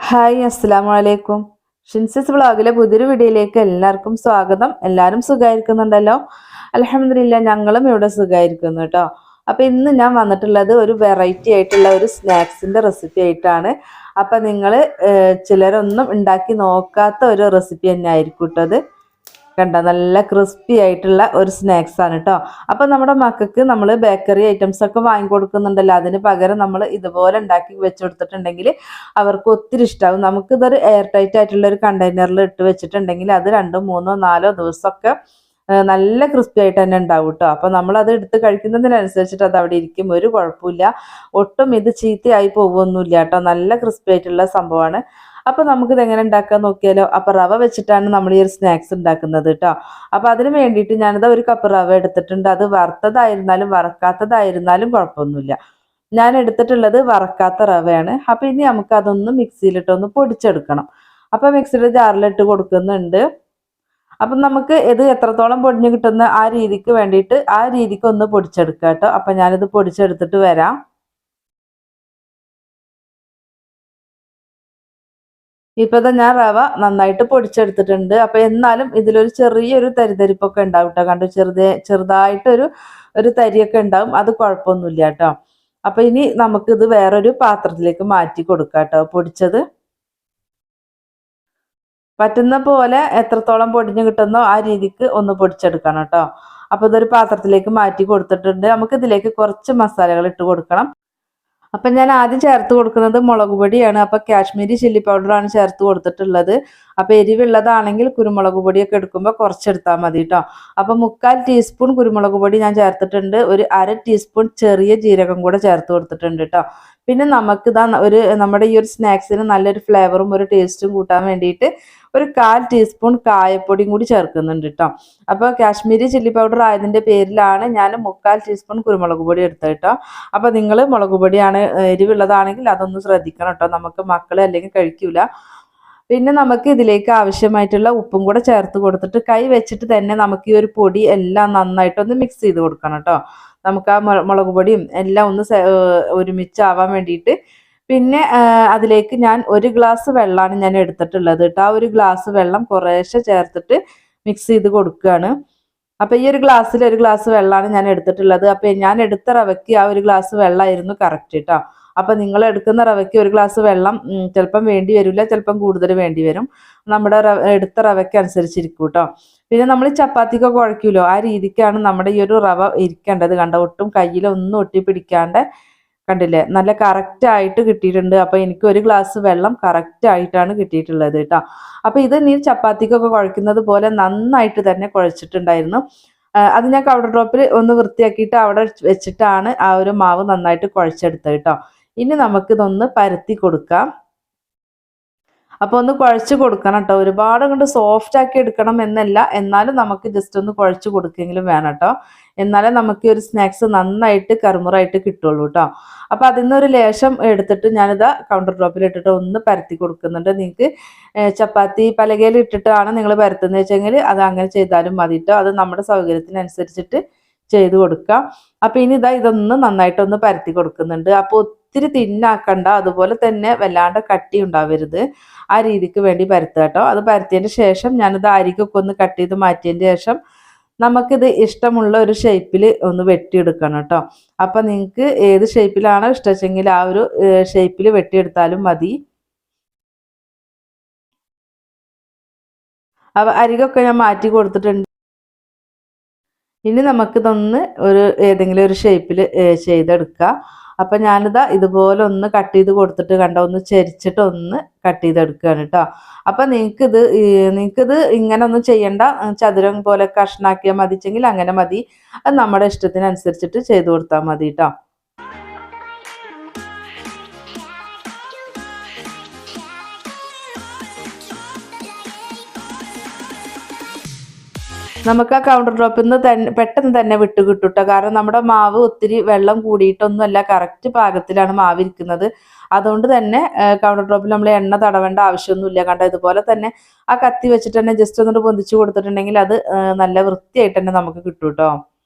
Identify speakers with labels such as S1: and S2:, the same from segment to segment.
S1: Hi അസ്സലാമു അലൈക്കും. ഷിൻസിസ് വ്ളോഗിലെ പുതിയൊരു വീഡിയോയിലേക്ക് എല്ലാവർക്കും സ്വാഗതം. എല്ലാവരും സുഖമായിരിക്കുന്നുണ്ടല്ലോ? അൽഹംദുലില്ലാ, ഞങ്ങളും ഇവിടെ സുഖമായിരിക്കുന്നു കേട്ടോ. അപ്പോൾ ഇന്ന് ഞാൻ വന്നിട്ടുള്ളത് ഒരു വെറൈറ്റി ആയിട്ടുള്ള ഒരു സ്നാക്സിൻ്റെ റെസിപ്പി ആയിട്ടാണ്. അപ്പോൾ നിങ്ങൾ ചിലരൊന്നും ഉണ്ടാക്കി നോക്കാത്ത ഒരു റെസിപ്പി തന്നെ ആയിരിക്കും കേട്ടോ അത്. കണ്ട നല്ല ക്രിസ്പി ആയിട്ടുള്ള ഒരു സ്നാക്സ് ആണ് കേട്ടോ. അപ്പോൾ നമ്മുടെ മക്കൾക്ക് നമ്മൾ ബേക്കറി ഐറ്റംസ് ഒക്കെ വാങ്ങിക്കൊടുക്കുന്നുണ്ടല്ലോ, അതിന് പകരം നമ്മൾ ഇതുപോലെ ഉണ്ടാക്കി വെച്ച് കൊടുത്തിട്ടുണ്ടെങ്കിൽ അവർക്ക് ഒത്തിരി ഇഷ്ടമാകും. നമുക്കിതൊരു എയർ ടൈറ്റ് ആയിട്ടുള്ള ഒരു കണ്ടെയ്നറിൽ ഇട്ട് വെച്ചിട്ടുണ്ടെങ്കിൽ അത് 2, 3, 4 ദിവസമൊക്കെ നല്ല ക്രിസ്പി ആയിട്ട് തന്നെ ഉണ്ടാവും കേട്ടോ. അപ്പോൾ നമ്മളത് എടുത്ത് കഴിക്കുന്നതിനനുസരിച്ചിട്ട് അത് അവിടെ ഇരിക്കും, ഒരു കുഴപ്പമില്ല. ഒട്ടും ഇത് ചീത്തയായി പോകുമൊന്നുമില്ല കേട്ടോ. നല്ല ക്രിസ്പി ആയിട്ടുള്ള സംഭവമാണ്. അപ്പോൾ നമുക്കിത് എങ്ങനെ ഉണ്ടാക്കാൻ നോക്കിയാലോ. അപ്പോൾ റവ വെച്ചിട്ടാണ് നമ്മൾ ഈ ഒരു സ്നാക്സ് ഉണ്ടാക്കുന്നത് കേട്ടോ. അപ്പോൾ അതിന് വേണ്ടിയിട്ട് ഞാനിത് 1 കപ്പ് റവ എടുത്തിട്ടുണ്ട്. അത് വറുത്തതായിരുന്നാലും വറക്കാത്തതായിരുന്നാലും കുഴപ്പമൊന്നുമില്ല. ഞാൻ എടുത്തിട്ടുള്ളത് വറക്കാത്ത റവയാണ്. അപ്പോൾ ഇനി നമുക്ക് അതൊന്ന് മിക്സിയിലിട്ടൊന്ന് പൊടിച്ചെടുക്കണം. അപ്പോൾ മിക്സിയുടെ ജാറിലിട്ട് കൊടുക്കുന്നുണ്ട്. അപ്പം നമുക്ക് ഇത് എത്രത്തോളം പൊടിഞ്ഞ് കിട്ടുന്ന ആ രീതിക്ക് വേണ്ടിയിട്ട് ആ രീതിക്ക് ഒന്ന് പൊടിച്ചെടുക്കാം കേട്ടോ. അപ്പം ഞാനിത് പൊടിച്ചെടുത്തിട്ട് വരാം. ഇപ്പൊ ഞാൻ റവ നന്നായിട്ട് പൊടിച്ചെടുത്തിട്ടുണ്ട്. അപ്പൊ എന്നാലും ഇതിലൊരു ചെറിയൊരു തരിതരിപ്പൊക്കെ ഉണ്ടാവും കേട്ടോ. കണ്ടു, ചെറുതായിട്ടൊരു തരിയൊക്കെ ഉണ്ടാവും. അത് കുഴപ്പമൊന്നുമില്ല കേട്ടോ. അപ്പൊ ഇനി നമുക്കിത് വേറൊരു പാത്രത്തിലേക്ക് മാറ്റി കൊടുക്കാം കേട്ടോ. പൊടിച്ചത് പറ്റുന്ന പോലെ എത്രത്തോളം പൊടിഞ്ഞ് കിട്ടുന്നോ ആ രീതിക്ക് ഒന്ന് പൊടിച്ചെടുക്കണം കേട്ടോ. അപ്പോൾ ഇതൊരു പാത്രത്തിലേക്ക് മാറ്റി കൊടുത്തിട്ടുണ്ട്. നമുക്ക് ഇതിലേക്ക് കുറച്ച് മസാലകൾ ഇട്ട് കൊടുക്കണം. അപ്പം ഞാൻ ആദ്യം ചേർത്ത് കൊടുക്കുന്നത് മുളക് പൊടിയാണ്. അപ്പോൾ കാശ്മീരി ചില്ലി പൗഡറാണ് ചേർത്ത് കൊടുത്തിട്ടുള്ളത്. അപ്പോൾ എരിവുള്ളതാണെങ്കിൽ കുരുമുളക് പൊടിയൊക്കെ എടുക്കുമ്പോൾ കുറച്ചെടുത്താൽ മതി കേട്ടോ. അപ്പോൾ 3/4 ടീസ്പൂൺ കുരുമുളക് പൊടി ഞാൻ ചേർത്തിട്ടുണ്ട്. ഒരു 1/2 ടീസ്പൂൺ ചെറിയ ജീരകം കൂടെ ചേർത്ത് കൊടുത്തിട്ടുണ്ട് കേട്ടോ. പിന്നെ നമുക്കിതാ നമ്മുടെ ഈ ഒരു സ്നാക്സിന് നല്ലൊരു ഫ്ലേവറും ഒരു ടേസ്റ്റും കൂട്ടാൻ വേണ്ടിയിട്ട് ഒരു 1/4 ടീസ്പൂൺ കായപ്പൊടിയും കൂടി ചേർക്കുന്നുണ്ട് കേട്ടോ. അപ്പോൾ കാശ്മീരി ചില്ലി പൗഡർ ആയതിൻ്റെ പേരിലാണ് ഞാൻ 3/4 ടീസ്പൂൺ കുരുമുളക് പൊടി എടുത്തത് കേട്ടോ. അപ്പോൾ നിങ്ങൾ മുളക് പൊടിയാണ് എരിവുള്ളതാണെങ്കിൽ അതൊന്ന് ശ്രദ്ധിക്കണം കേട്ടോ. നമുക്ക് മക്കൾ അല്ലെങ്കിൽ കഴിക്കൂല. പിന്നെ നമുക്ക് ഇതിലേക്ക് ആവശ്യമായിട്ടുള്ള ഉപ്പും കൂടെ ചേർത്ത് കൊടുത്തിട്ട് കൈ വെച്ചിട്ട് തന്നെ നമുക്ക് ഈ ഒരു പൊടി എല്ലാം നന്നായിട്ടൊന്ന് മിക്സ് ചെയ്ത് കൊടുക്കണം കേട്ടോ. നമുക്ക് ആ മുളക് പൊടിയും എല്ലാം ഒന്ന് ഒരുമിച്ചാവാൻ വേണ്ടിയിട്ട്. പിന്നെ അതിലേക്ക് ഞാൻ 1 ഗ്ലാസ് വെള്ളമാണ് ഞാൻ എടുത്തിട്ടുള്ളത് കേട്ടോ. ആ 1 ഗ്ലാസ് വെള്ളം കുറേശ്ശെ ചേർത്തിട്ട് മിക്സ് ചെയ്ത് കൊടുക്കുകയാണ്. അപ്പോൾ ഈ ഒരു ഗ്ലാസ്സിൽ 1 ഗ്ലാസ് വെള്ളമാണ് ഞാൻ എടുത്തിട്ടുള്ളത്. അപ്പോൾ ഞാൻ എടുത്ത റവയ്ക്ക് ആ 1 ഗ്ലാസ് വെള്ളമായിരുന്നു കറക്റ്റ് കേട്ടോ. അപ്പോൾ നിങ്ങൾ എടുക്കുന്ന റവയ്ക്ക് 1 ഗ്ലാസ് വെള്ളം ചിലപ്പം വേണ്ടി വരില്ല, ചിലപ്പം കൂടുതൽ വേണ്ടി വരും. നമ്മുടെ എടുത്ത റവയ്ക്ക് അനുസരിച്ചിരിക്കും കേട്ടോ. പിന്നെ നമ്മൾ ചപ്പാത്തിക്കൊക്കെ കുഴയ്ക്കുമല്ലോ, ആ രീതിക്കാണ് നമ്മുടെ ഈ ഒരു റവ ഇരിക്കേണ്ടത്. കണ്ട, ഒട്ടും കയ്യിലൊന്നും ഒട്ടി പിടിക്കാണ്ട് കണ്ടില്ലേ, നല്ല കറക്റ്റായിട്ട് കിട്ടിയിട്ടുണ്ട്. അപ്പോൾ എനിക്ക് 1 ഗ്ലാസ് വെള്ളം കറക്റ്റായിട്ടാണ് കിട്ടിയിട്ടുള്ളത് കേട്ടോ. അപ്പോൾ ഇത് നീ ചപ്പാത്തിക്കൊക്കെ കുഴയ്ക്കുന്നത് പോലെ നന്നായിട്ട് തന്നെ കുഴച്ചിട്ടുണ്ടായിരുന്നു. അത് ഞാൻ കൗണ്ടർ ടോപ്പിൽ ഒന്ന് വൃത്തിയാക്കിയിട്ട് അവിടെ വെച്ചിട്ടാണ് ആ ഒരു മാവ് നന്നായിട്ട് കുഴച്ചെടുത്തത് കേട്ടോ. ഇനി നമുക്കിതൊന്ന് പരത്തി കൊടുക്കാം. അപ്പോൾ ഒന്ന് കുഴച്ച് കൊടുക്കണം കേട്ടോ. ഒരുപാട് കൊണ്ട് സോഫ്റ്റ് ആക്കി എടുക്കണം എന്നല്ല, എന്നാലും നമുക്ക് ജസ്റ്റ് ഒന്ന് കുഴച്ച് കൊടുക്കെങ്കിലും വേണം കേട്ടോ. എന്നാലേ നമുക്ക് ഈ ഒരു സ്നാക്സ് നന്നായിട്ട് കറുമുറായിട്ട് കിട്ടുള്ളൂ കേട്ടോ. അപ്പോൾ അതിൽ നിന്നൊരു ലേശം എടുത്തിട്ട് ഞാനിതാ കൗണ്ടർ ടോപ്പിൽ ഇട്ടിട്ട് ഒന്ന് പരത്തി കൊടുക്കുന്നുണ്ട്. നിങ്ങൾക്ക് ചപ്പാത്തി പലകയിൽ ഇട്ടിട്ടാണ് നിങ്ങൾ പരത്തുന്നത് വെച്ചെങ്കിൽ അത് അങ്ങനെ ചെയ്താലും മതി കേട്ടോ. അത് നമ്മുടെ സൗകര്യത്തിനനുസരിച്ചിട്ട് ചെയ്ത് കൊടുക്കാം. അപ്പോൾ ഇനി ഇതൊന്ന് നന്നായിട്ടൊന്ന് പരത്തി കൊടുക്കുന്നുണ്ട്. അപ്പോൾ ഒത്തിരി തിന്നാക്കണ്ട, അതുപോലെ തന്നെ വല്ലാണ്ട് കട്ടി ഉണ്ടാവരുത്, ആ രീതിക്ക് വേണ്ടി പരത്തുക കേട്ടോ. അത് പരത്തിയതിന് ശേഷം ഞാനിത് അരികൊക്കെ ഒന്ന് കട്ട് ചെയ്ത് മാറ്റിയതിന് ശേഷം നമുക്കിത് ഇഷ്ടമുള്ള ഒരു ഷേപ്പിൽ ഒന്ന് വെട്ടിയെടുക്കണം കേട്ടോ. അപ്പം നിങ്ങൾക്ക് ഏത് ഷേപ്പിലാണോ ഇഷ്ടമെങ്കിൽ ആ ഒരു ഷേപ്പിൽ വെട്ടിയെടുത്താലും മതി. അപ്പോൾ അരികൊക്കെ ഞാൻ മാറ്റി കൊടുത്തിട്ടുണ്ട്. ഇനി നമുക്കിതൊന്ന് ഏതെങ്കിലും ഒരു ഷേപ്പിൽ ചെയ്തെടുക്കുക. അപ്പം ഞാനിതാ ഇതുപോലെ ഒന്ന് കട്ട് ചെയ്ത് കൊടുത്തിട്ട് കണ്ട ഒന്ന് ചെരിച്ചിട്ട് ഒന്ന് കട്ട് ചെയ്തെടുക്കുകയാണ് കേട്ടോ. അപ്പം നിങ്ങൾക്കിത് ഇങ്ങനെ ഒന്നും ചെയ്യണ്ട, ചതുരം പോലെ കഷ്ണാക്കിയാൽ മതിച്ചെങ്കിൽ അങ്ങനെ മതി. അത് നമ്മുടെ ഇഷ്ടത്തിനനുസരിച്ചിട്ട് ചെയ്ത് കൊടുത്താൽ മതി കേട്ടോ. നമുക്ക് ആ കൗണ്ടർ ടോപ്പിൽ നിന്ന് പെട്ടെന്ന് തന്നെ വിട്ട് കിട്ടും കേട്ടോ. കാരണം നമ്മുടെ മാവ് ഒത്തിരി വെള്ളം കൂടിയിട്ടൊന്നുമല്ല, കറക്റ്റ് പാകത്തിലാണ് മാവ് ഇരിക്കുന്നത്. അതുകൊണ്ട് തന്നെ കൗണ്ടർ ടോപ്പിൽ നമ്മൾ എണ്ണ തടവേണ്ട ആവശ്യമൊന്നുമില്ല. കണ്ടോ, ഇതുപോലെ തന്നെ ആ കത്തി വെച്ചിട്ട് തന്നെ ജസ്റ്റ് ഒന്നിട്ട് പൊന്തിച്ച് കൊടുത്തിട്ടുണ്ടെങ്കിൽ അത് നല്ല വൃത്തിയായിട്ട് തന്നെ നമുക്ക് കിട്ടും കേട്ടോ.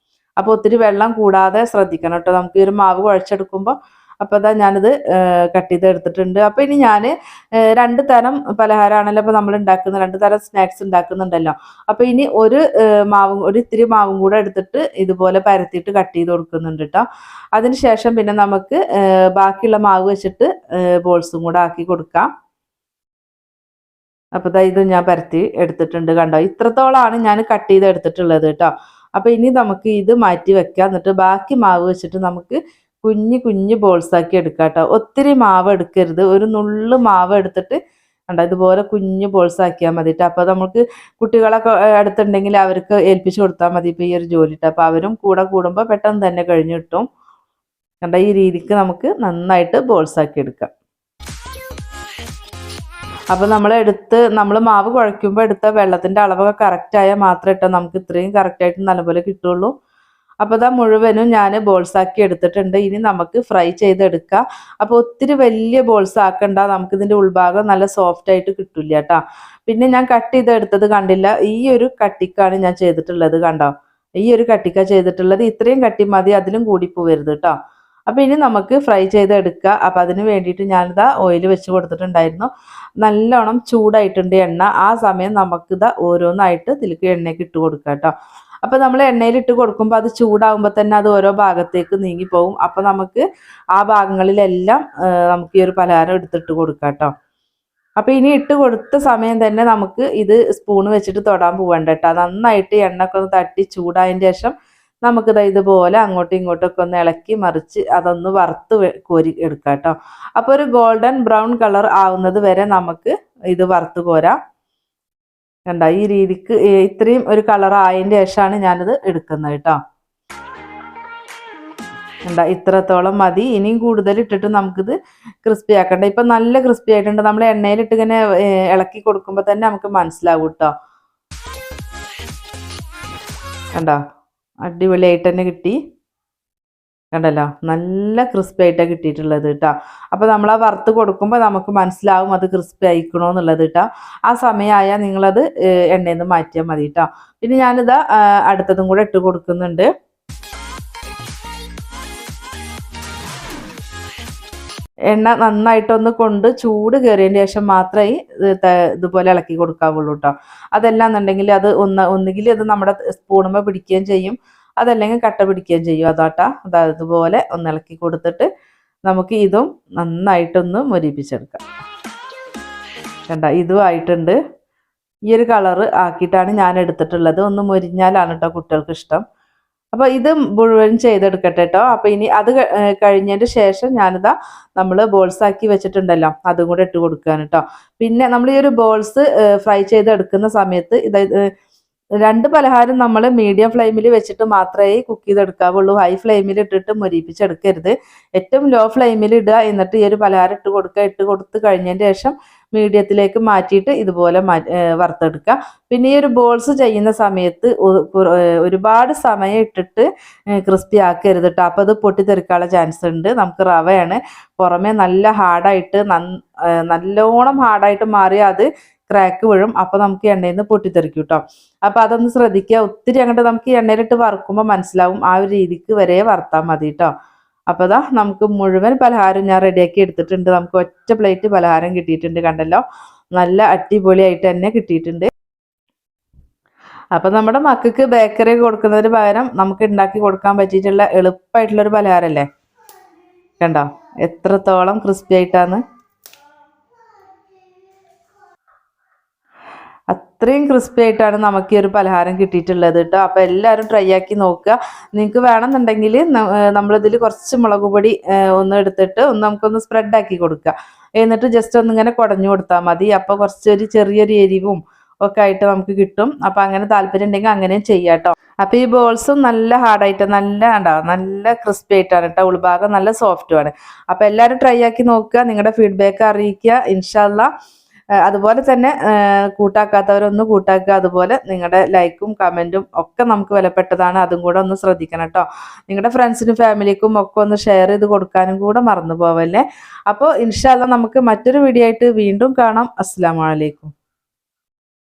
S1: അപ്പോൾ ഒത്തിരി വെള്ളം കൂടാതെ ശ്രദ്ധിക്കണം കേട്ടോ. നമുക്ക് ഈ ഒരു മാവ് കുഴച്ചെടുക്കുമ്പോൾ അപ്പോൾ അതാ ഞാനിത് കട്ട് ചെയ്ത് എടുത്തിട്ടുണ്ട്. അപ്പോൾ ഇനി ഞാൻ 2 തരം പലഹാരമാണല്ലോ അപ്പോൾ നമ്മൾ ഉണ്ടാക്കുന്നത്, 2 തരം സ്നാക്സ് ഉണ്ടാക്കുന്നുണ്ടല്ലോ. അപ്പോൾ ഇനി ഒരു ഇത്തിരി മാവും കൂടെ എടുത്തിട്ട് ഇതുപോലെ പരത്തിയിട്ട് കട്ട് ചെയ്ത് കൊടുക്കുന്നുണ്ട് കേട്ടോ. അതിന് ശേഷം പിന്നെ നമുക്ക് ബാക്കിയുള്ള മാവ് വെച്ചിട്ട് ബോൾസും കൂടെ ആക്കി കൊടുക്കാം. അപ്പോൾ ഇത് ഞാൻ പരത്തി എടുത്തിട്ടുണ്ട് കണ്ടോ. ഇത്രത്തോളമാണ് ഞാൻ കട്ട് ചെയ്ത് എടുത്തിട്ടുള്ളത് കേട്ടോ. അപ്പോൾ ഇനി നമുക്ക് ഇത് മാറ്റി വെക്കാം. എന്നിട്ട് ബാക്കി മാവ് വെച്ചിട്ട് നമുക്ക് കുഞ്ഞു കുഞ്ഞു ബോൾസ് ആക്കി എടുക്കാം കേട്ടോ. ഒത്തിരി മാവ് എടുക്കരുത്, ഒരു നുള്ളു മാവ് എടുത്തിട്ട് കണ്ടോ ഇതുപോലെ കുഞ്ഞു ബോൾസ് ആക്കിയാൽ മതി കേട്ടോ. അപ്പോൾ നമുക്ക് കുട്ടികളൊക്കെ അടുത്തുണ്ടെങ്കിൽ അവർക്ക് ഏൽപ്പിച്ച് കൊടുത്താൽ മതി ഇപ്പോൾ ഈ ഒരു ജോലി കേട്ടോ. അപ്പോൾ അവരും കൂടെ കൂടുമ്പോൾ പെട്ടെന്ന് തന്നെ കഴിഞ്ഞ് കിട്ടും. കണ്ടോ ഈ രീതിക്ക് നമുക്ക് നന്നായിട്ട് ബോൾസ് ആക്കി എടുക്കാം. അപ്പോൾ നമ്മൾ മാവ് കുഴയ്ക്കുമ്പോൾ എടുത്ത വെള്ളത്തിൻ്റെ അളവൊക്കെ കറക്റ്റായാൽ മാത്രമേ ഇട്ടോ നമുക്ക് ഇത്രയും കറക്റ്റായിട്ട് നല്ലപോലെ കിട്ടുള്ളൂ. അപ്പോൾ ഇതാ മുഴുവനും ഞാൻ ബോൾസാക്കി എടുത്തിട്ടുണ്ട്. ഇനി നമുക്ക് ഫ്രൈ ചെയ്തെടുക്കാം. അപ്പോൾ ഒത്തിരി വലിയ ബോൾസ് ആക്കണ്ട, നമുക്കിതിൻ്റെ ഉൾഭാഗം നല്ല സോഫ്റ്റ് ആയിട്ട് കിട്ടില്ല കേട്ടോ. പിന്നെ ഞാൻ കട്ട് ചെയ്തെടുത്തത് കണ്ടില്ല, ഈ ഒരു കട്ടിക്കാണ് ഞാൻ ചെയ്തിട്ടുള്ളത് കണ്ടോ. ഈ ഒരു കട്ടിക്ക ചെയ്തിട്ടുള്ളത്, ഇത്രയും കട്ടി മതി, അതിലും കൂടി പോവരുത് കേട്ടോ. അപ്പോൾ ഇനി നമുക്ക് ഫ്രൈ ചെയ്തെടുക്കുക. അപ്പോൾ അതിന് വേണ്ടിയിട്ട് ഞാനിതാ ഓയിൽ വെച്ച് കൊടുത്തിട്ടുണ്ടായിരുന്നു. നല്ലോണം ചൂടായിട്ടുണ്ട് എണ്ണ. ആ സമയം നമുക്കിതാ ഓരോന്നായിട്ട് ഇതിലേക്ക് എണ്ണയ്ക്ക് ഇട്ട് കൊടുക്കുക കേട്ടോ. അപ്പോൾ നമ്മൾ എണ്ണയിൽ ഇട്ട് കൊടുക്കുമ്പോൾ അത് ചൂടാകുമ്പോൾ തന്നെ അത് ഓരോ ഭാഗത്തേക്ക് നീങ്ങിപ്പോവും. അപ്പോൾ നമുക്ക് ആ ഭാഗങ്ങളിലെല്ലാം നമുക്ക് ഈ ഒരു പലഹാരം എടുത്തിട്ട് കൊടുക്കാം കേട്ടോ. അപ്പോൾ ഇനി ഇട്ട് കൊടുത്ത സമയം തന്നെ നമുക്ക് ഇത് സ്പൂൺ വെച്ചിട്ട് തൊടാൻ പോകണ്ട കേട്ടോ. നന്നായിട്ട് എണ്ണയൊക്കെ ഒന്ന് തട്ടി ചൂടായതിന് ശേഷം നമുക്കിത് ഇതുപോലെ അങ്ങോട്ടും ഇങ്ങോട്ടൊക്കെ ഒന്ന് ഇളക്കി മറിച്ച് അതൊന്ന് വറുത്ത് കോരി എടുക്കാം കേട്ടോ. അപ്പോൾ ഒരു ഗോൾഡൻ ബ്രൗൺ കളർ ആവുന്നത് വരെ നമുക്ക് ഇത് വറുത്ത് കോരാം. കണ്ടോ ഈ രീതിക്ക് ഇത്രയും ഒരു കളർ ആയതിൻ്റെ ശേഷമാണ് ഞാനിത് എടുക്കുന്നത് കേട്ടോ. കണ്ടോ ഇത്രത്തോളം മതി. ഇനിയും കൂടുതൽ ഇട്ടിട്ട് നമുക്കിത് ക്രിസ്പി ആക്കണ്ട. ഇപ്പം നല്ല ക്രിസ്പി ആയിട്ടുണ്ട്. നമ്മൾ എണ്ണയിലിട്ട് ഇങ്ങനെ ഇളക്കി കൊടുക്കുമ്പോൾ തന്നെ നമുക്ക് മനസ്സിലാവും കേട്ടോ. കണ്ടോ അടിപൊളിയായിട്ട് തന്നെ കിട്ടി. കണ്ടല്ലോ നല്ല ക്രിസ്പി ആയിട്ടാണ് കിട്ടിയിട്ടുള്ളത് കേട്ടോ. അപ്പോൾ നമ്മൾ ആ വറുത്ത് കൊടുക്കുമ്പോൾ നമുക്ക് മനസ്സിലാവും അത് ക്രിസ്പി ആയിക്കണോ എന്നുള്ളത് കേട്ടോ. ആ സമയമായാൽ നിങ്ങളത് എണ്ണയിൽ നിന്ന് മാറ്റിയാൽ മതി കേട്ടോ. പിന്നെ ഞാനിതാ അടുത്തതും കൂടെ ഇട്ട് കൊടുക്കുന്നുണ്ട്. എണ്ണ നന്നായിട്ടൊന്ന് കൊണ്ട് ചൂട് കയറിയതിന് ശേഷം മാത്രമേ ഇതുപോലെ ഇളക്കി കൊടുക്കാവുള്ളൂ കേട്ടോ. അതല്ല എന്നുണ്ടെങ്കിൽ അത് ഒന്നുകിൽ അത് നമ്മുടെ സ്പൂണുമ്പോൾ പിടിക്കുകയും ചെയ്യും, അതല്ലെങ്കിൽ കട്ട പിടിക്കുകയും ചെയ്യും. അതാട്ടാ അതുപോലെ ഒന്ന് ഇളക്കി കൊടുത്തിട്ട് നമുക്ക് ഇതും നന്നായിട്ടൊന്ന് മൊരിപ്പിച്ചെടുക്കാം. കണ്ട ഇതും ആയിട്ടുണ്ട്. ഈ ഒരു കളറ് ആക്കിയിട്ടാണ് ഞാൻ എടുത്തിട്ടുള്ളത്. ഒന്ന് മൊരിഞ്ഞാലാണ് കേട്ടോ കുട്ടികൾക്ക് ഇഷ്ടം. അപ്പോൾ ഇത് മുഴുവൻ ചെയ്തെടുക്കട്ടെ കേട്ടോ. അപ്പോൾ ഇനി അത് കഴിഞ്ഞതിന് ശേഷം ഞാനിതാ നമ്മൾ ബോൾസ് ആക്കി വെച്ചിട്ടുണ്ടല്ലോ അതും കൂടെ ഇട്ട് കൊടുക്കുകയാണ് കേട്ടോ. പിന്നെ നമ്മൾ ഈ ഒരു ബോൾസ് ഫ്രൈ ചെയ്തെടുക്കുന്ന സമയത്ത് രണ്ട് പലഹാരം നമ്മൾ മീഡിയം ഫ്ലെയിമിൽ വെച്ചിട്ട് മാത്രമേ കുക്ക് ചെയ്തെടുക്കാവുള്ളൂ. ഹൈ ഫ്ലെയിമിൽ ഇട്ടിട്ട് മൊരിപ്പിച്ചെടുക്കരുത്. ഏറ്റവും ലോ ഫ്ലെയിമിൽ ഇടുക. എന്നിട്ട് ഈ ഒരു പലഹാരം ഇട്ട് കൊടുക്കുക. ഇട്ട് കൊടുത്ത് കഴിഞ്ഞതിന് ശേഷം മീഡിയത്തിലേക്ക് മാറ്റിയിട്ട് ഇതുപോലെ വറുത്തെടുക്കുക. പിന്നെ ഈ ഒരു ബോൾസ് ചെയ്യുന്ന സമയത്ത് ഒരുപാട് സമയം ഇട്ടിട്ട് ക്രിസ്പി ആക്കരുത് കേട്ടോ. അപ്പോൾ അത് പൊട്ടിത്തെറിക്കാനുള്ള ചാൻസ് ഉണ്ട്. നമുക്ക് റവയാണ്, പുറമേ നല്ല ഹാർഡായിട്ട് നല്ലോണം ഹാർഡായിട്ട് മാറിയാൽ അത് ക്രാക്ക് വീഴും. അപ്പോൾ നമുക്ക് എണ്ണയിൽ നിന്ന് പൊട്ടിത്തെറിക്കും കേട്ടോ. അപ്പോൾ അതൊന്ന് ശ്രദ്ധിക്കുക. ഒത്തിരി അങ്ങോട്ട് നമുക്ക് എണ്ണയിലിട്ട് വറുക്കുമ്പോൾ മനസ്സിലാവും. ആ ഒരു രീതിക്ക് വരെ വറുത്താൽ മതി കേട്ടോ. അപ്പോൾ അതാ നമുക്ക് മുഴുവൻ പലഹാരം ഞാൻ റെഡിയാക്കി എടുത്തിട്ടുണ്ട്. നമുക്ക് ഒറ്റ പ്ലേറ്റ് പലഹാരം കിട്ടിയിട്ടുണ്ട്. കണ്ടല്ലോ നല്ല അടിപൊളിയായിട്ട് തന്നെ കിട്ടിയിട്ടുണ്ട്. അപ്പം നമ്മുടെ മക്കൾക്ക് ബേക്കറി കൊടുക്കുന്നതിന് പകരം നമുക്ക് ഉണ്ടാക്കി കൊടുക്കാൻ പറ്റിയിട്ടുള്ള എളുപ്പമായിട്ടുള്ളൊരു പലഹാരമല്ലേ. കണ്ടോ എത്രത്തോളം ക്രിസ്പി ആയിട്ടാണ്. അത്രയും ക്രിസ്പി ആയിട്ടാണ് നമുക്ക് ഈ ഒരു പലഹാരം കിട്ടിയിട്ടുള്ളത് കേട്ടോ. അപ്പോൾ എല്ലാവരും ട്രൈ ആക്കി നോക്കുക. നിങ്ങൾക്ക് വേണമെന്നുണ്ടെങ്കിൽ നമ്മളിതിൽ കുറച്ച് മുളക് പൊടി ഒന്ന് എടുത്തിട്ട് നമുക്കൊന്ന് സ്പ്രെഡാക്കി കൊടുക്കുക. എന്നിട്ട് ജസ്റ്റ് ഒന്നിങ്ങനെ കുടഞ്ഞു കൊടുത്താൽ മതി. അപ്പോൾ കുറച്ചൊരു ചെറിയൊരു എരിവും ഒക്കെ ആയിട്ട് നമുക്ക് കിട്ടും. അപ്പോൾ അങ്ങനെ താല്പര്യം ഉണ്ടെങ്കിൽ അങ്ങനെയും ചെയ്യാം കേട്ടോ. അപ്പോൾ ഈ ബോൾസും നല്ല ഹാർഡായിട്ട് നല്ല ക്രിസ്പി ആയിട്ടാണ് കേട്ടോ. ഉൾഭാഗം നല്ല സോഫ്റ്റുമാണ്. അപ്പോൾ എല്ലാവരും ട്രൈ ആക്കി നോക്കുക. നിങ്ങളുടെ ഫീഡ്ബാക്ക് അറിയിക്കുക ഇൻഷാ അല്ലാഹ്. അതുപോലെ തന്നെ കൂട്ടാക്കാത്തവരൊന്ന് കൂട്ടാക്കുക. അതുപോലെ നിങ്ങളുടെ ലൈക്കും കമൻറ്റും ഒക്കെ നമുക്ക് വിലപ്പെട്ടതാണ്. അതും കൂടെ ഒന്ന് ശ്രദ്ധിക്കണം കേട്ടോ. നിങ്ങളുടെ ഫ്രണ്ട്സിനും ഫാമിലിക്കും ഒക്കെ ഒന്ന് ഷെയർ ചെയ്ത് കൊടുക്കാനും കൂടെ മറന്നു പോവല്ലേ. അപ്പോൾ ഇൻഷാ അല്ലാഹ് നമുക്ക് മറ്റൊരു വീഡിയോ ആയിട്ട് വീണ്ടും കാണാം. അസ്സലാമു അലൈക്കും.